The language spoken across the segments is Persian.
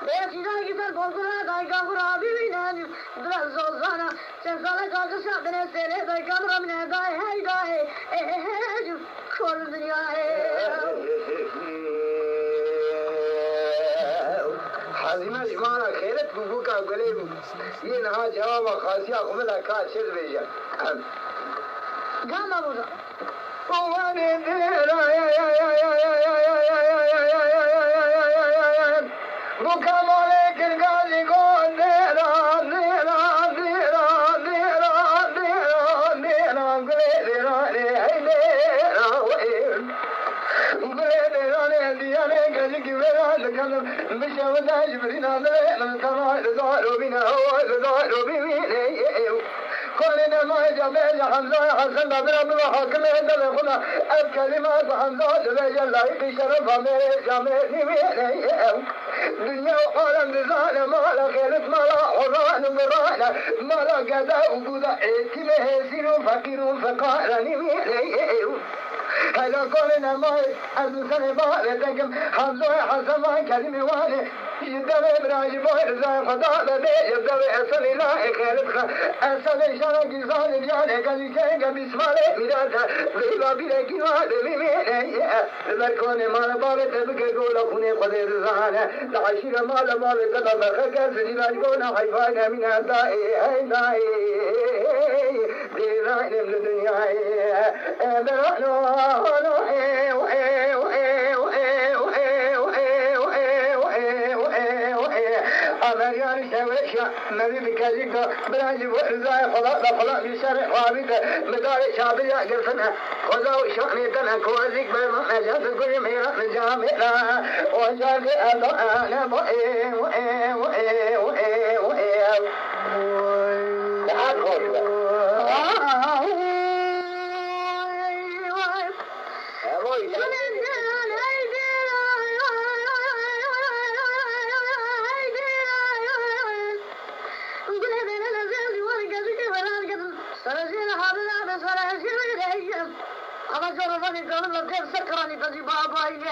Beatrice che per Bogora dai Gavura Bivina, Zozana, senza la cosa sapere se le dai Gavramina dai hai dai, Cordia. حزيمة جماعة خيرت بوكا قليل ينها جواب خاصية قمنا كاشر بيجا جامع بودا واني ديرا بوكا مالك الغازي قول ديرا ديرا ديرا ديرا ديرا ديرا قليل ديرا ديرا وين قليل ديرا ديرا قليل ديرا مش ولا جبرنا لنا كما زاروا بنا زاروا بنا كلنا ما جبل حمزة حسن برب وحكم دلنا الكلمات حمزة جل في شرف جمال نميل دنيا وعالم بزانا ما لا خيرت ما لا عران برانا ما لا قدا وجودا كله سير فقير فقار نميل هلا كلنا ما أدوسنا بعدكم حمزة حسن ما كلمة واحدة يدوي براجي بوير زاي خدا لدي يدوي أصل لا خيرت أصل شان جزان جان كذي كذا بسمالة ميراث ريبا بيركي ما دميمي لكون ما لبالة تبكي قولا خوني قدر زانا العشيرة ما لبالة كذا بخك زنيبان قونا حيفانا من هداي هداي ديران من الدنيا برانو أمريان شويشة نبي بكذيك براجي وإزاي خلاص بشرع وعبيد مدار شابية قرصنا خذوا شأني تنا كوزيك بما جات كل ميرا جامعنا وجاك أنا أنا جربني قبل الدير سكرني بدي بابا يجي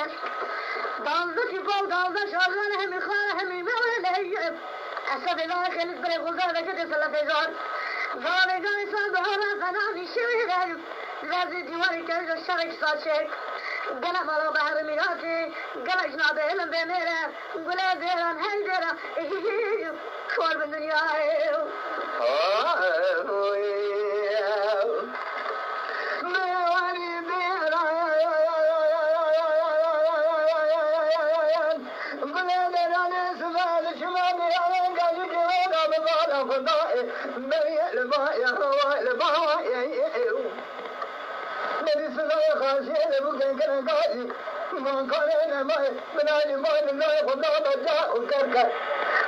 دالدتي بو دالدة شغالة همي خالة همي مولي أسد الله خليك بري غزارة كده سلفيزان ظالي جاني صندوها فناني شويري لازي ديواني كيجو الشرك ساتشيك قلع مالو بحر ميراتي قلع جناب علم بميرا قلع ديران هاي ديران كور من دنيا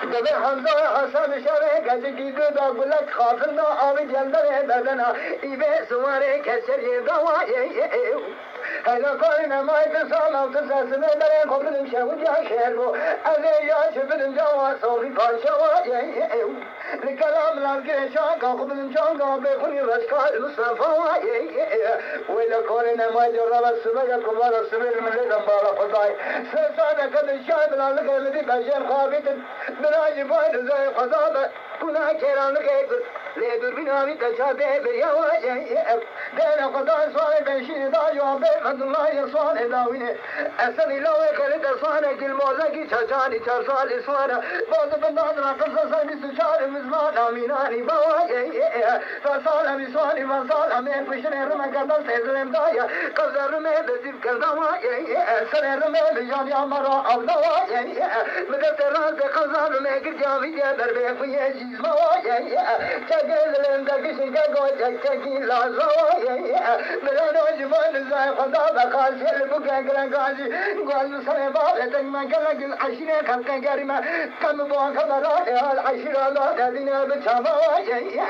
دبي حمزة حسن شريك أجيك دودا قلك خافنا عابد يندر بدنا إبه سواري كسر يدواي هلا كلنا ما يتصل أو تسلسل دري قبل المشاوي يا شهرو أذي يا شبل الجوا صوفي فاشواي الكلام لانك شاكا قبل المشاوي بيخوني رشكا المصطفى ولا كلنا ما يجرب السبيل كبار السبيل من لدن بالا قضاي سلسانة كل الشعب لانك الذي بشر خابت براجي فايد زي قضاء كنا كيران كيكس ليدر بنا بكشابه بريواي دين قضاء صالح بنشين داجوا بيخد الله يصالح داوينه أسني لو خلد صانع كل موزكي تشاني ترسال صانع بعض بنادر قصص بسشار مزمان أميناني بواي فصال بسواني فصال أمين بشر رمى قدر سيزلم دايا قصر رمى بزيب كالدواي سنة رمى بجاني أمرا أو دواي مدر راز قصر رمى كجامي جدر بيخوي جيز مواي تجيز لندكشن كقوة تكي لا زواي ملانو جمال زي خدا بقاسي البكا قرقاسي قال صلي بالتك ما قلق العشرة خلق كريمة كم بوان خبرات العشرة لا تدينا بتشابواي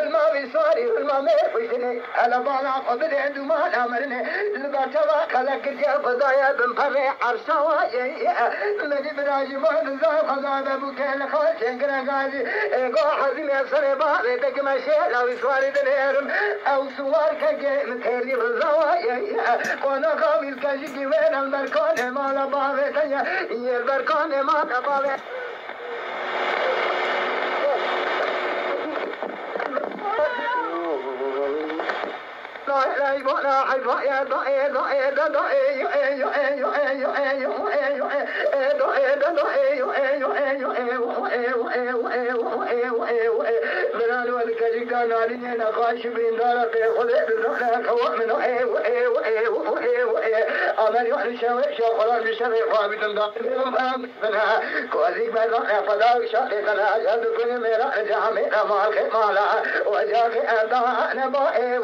الماء بيصاري والماء ميفشني على بالا قبل عنده ما نامرني البتوا خلق الجاب ضايا بنفرع عرشواي الذي براجي مال زي خدا ببكا الخالشين قرقاسي قا حزين صلي بالتك ما شيء لو يصاري دنيرم أو سوار كجي متهري بالزوايا وانا قابل كجي وين البركان ما لبابه تيا البركان ما لبابه وجاك أداء نبائي